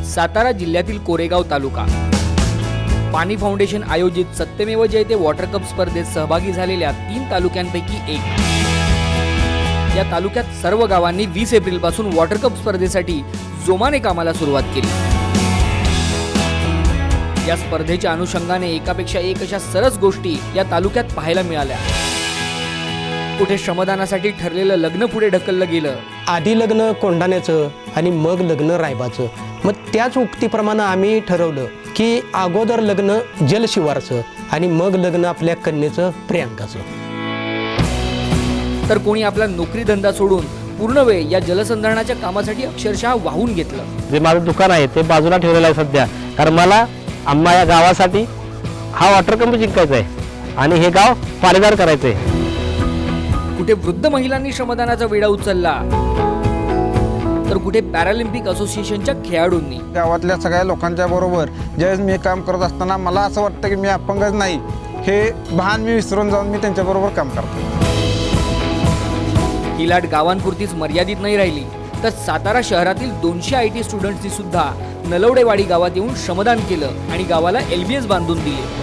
सातारा जिल्ह्यातील कोरेगाव तालुका पाणी फाउंडेशन आयोजित सत्यमेव जयते वॉटर कप स्पर्धेत सहभागी झालेल्या 3 तालुक्यांपैकी एक। या तालुक्यात सर्व गावांनी 20 एप्रिल पासून वॉटर कप स्पर्धेसाठी जोमाने कामाला सुरुवात केली। या स्पर्धेच्या अनुषंगाने एकापेक्षा एक अशा सरस गोष्टी या तालुक्यात पाहायला मिळाल्या। कुठे श्रमदानासाठी ठरलेलं लग्न पुढे ढकललं गेलं, आधी लग्न कोंढाण्याचं आणि मग लग्न रायबाचं। मग त्याच उक्तीप्रमाणे आम्ही ठरवलं की अगोदर लग्न जलशिवारचं आणि मग लग्न आपल्या कन्येचं प्रियांकाचं। तर कोणी आपला नोकरी धंदा सोडून पूर्ण वेळ या जलसंधारणाच्या कामासाठी अक्षरशः वाहून घेतलं। जे माझं दुकान आहे ते बाजूला ठेवलेलं आहे सध्या, कारण मला आम्हा या गावासाठी हा वॉटर कप जिंकायचा आहे आणि हे गाव पाणीदार करायचं आहे। कुठे वृद्ध महिलांनी श्रमदानाचा विडा उचलला, तर कुठे पॅरालिम्पिक असोसिएशनच्या खेळाडूंनी। गावातल्या सगळ्या लोकांच्या बरोबर ज्यावेळेस मी काम करत असताना मला असं वाटतं की मी अपंगच नाही, हे भान मी विसरून जाऊन मी त्यांच्याबरोबर काम करतो। ही लाट गावांपुरतीच मर्यादित नाही राहिली, तर सातारा शहरातील 200 IT स्टुडंट्सनी सुद्धा नलवडेवाडी गावात येऊन श्रमदान केलं आणि गावाला LBS बांधून दिले।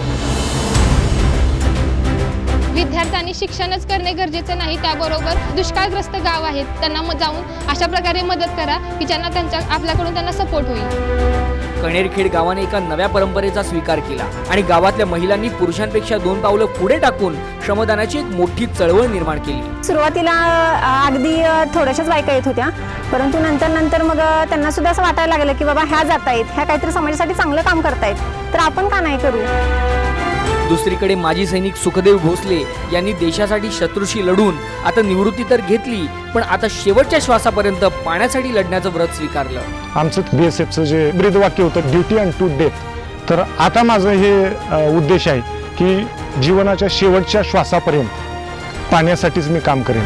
विद्यार्थ्यांनी शिक्षणच करणे गरजेचे नाही, त्याबरोबर दुष्काळग्रस्त गाव आहेत त्यांना जाऊन अशा प्रकारे मदत करा की ज्यांना आपल्याकडून त्यांना सपोर्ट होईल। कणेरखेड गावाने एका नव्या परंपरेचा स्वीकार केला आणि गावातल्या महिलांनी पुरुषांपेक्षा 2 पावलं पुढे टाकून श्रमदानाची एक मोठी चळवळ निर्माण केली। सुरुवातीला अगदी थोड्याशाच बायका येत होत्या, परंतु नंतर मग त्यांना सुद्धा असं वाटायला लागलं की बाबा ह्या जात आहेत, ह्या काहीतरी समाजासाठी चांगलं काम करतायत, तर आपण का नाही करू। दुसरीकडे माजी सैनिक सुखदेव भोसले यांनी देशासाठी शत्रूशी लढून आता निवृत्ती तर घेतली, पण आता शेवटच्या श्वासापर्यंत पाण्यासाठी लढण्याचं व्रत स्वीकारलं। आमचं BSFचं जे ब्रीदवाक्य होतं ड्युटी अनटू डेथ, तर आता माझं हे उद्देश आहे की जीवनाच्या शेवटच्या श्वासापर्यंत पाण्यासाठीच मी काम करेन।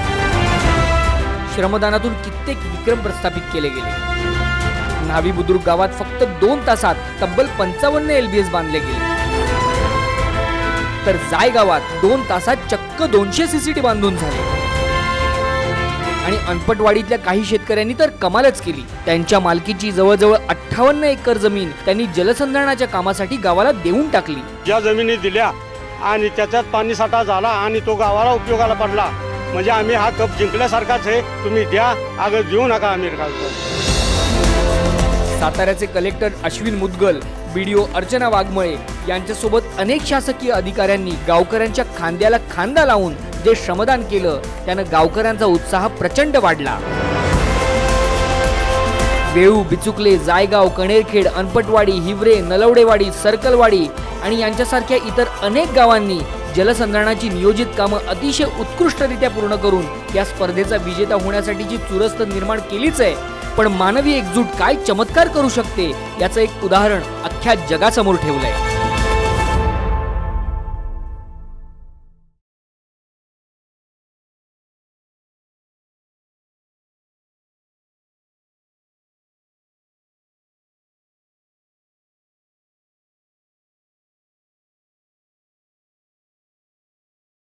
श्रमदानातून कित्येक विक्रम प्रस्थापित केले गेले। न्हावी बुद्रुक गावात फक्त 2 तासात तब्बल 55 LBS बांधले गेले, तर जाय गावात 2 तासात चक्क 200 CCT बांधून झाले। आणि अनपटवाडीतल्या काही शेतकऱ्यांनी तर कमालच केली। त्यांच्या मालकीची जवळजवळ 58 एकर जमीन त्यांनी जलसंधारणाच्या कामासाठी गावाला देऊन टाकली। ज्या जमिनी दिल्या आणि त्याच्यात पाणी साठा झाला आणि तो गावाला उपयोगाला पडला, म्हणजे आम्ही हा कप जिंकल्यासारखाच आहे। तुम्ही द्या, अगं देऊ नका आम्ही। साताऱ्याचे कलेक्टर अश्विन मुदगल, BDO अर्चना वाघमळे यांच्यासोबत अनेक शासकीय अधिकाऱ्यांनी गावकऱ्यांच्या खांद्याला खांदा लावून जे श्रमदान केलं, त्यानं गावकऱ्यांचा उत्साह प्रचंड वाढला। वेळू, बिचुकले, जायगाव, कणेरखेड, अनपटवाडी, हिवरे, नलवडेवाडी, सर्कलवाडी आणि यांच्यासारख्या इतर अनेक गावांनी जलसंधारणाची नियोजित कामं अतिशय उत्कृष्टरित्या पूर्ण करून या स्पर्धेचा विजेता होण्यासाठीची चुरस तर निर्माण केलीच आहे, पण मानवी एकजूट काय चमत्कार करू शकते याचं एक उदाहरण अख्ख्या जगासमोर ठेवलंय।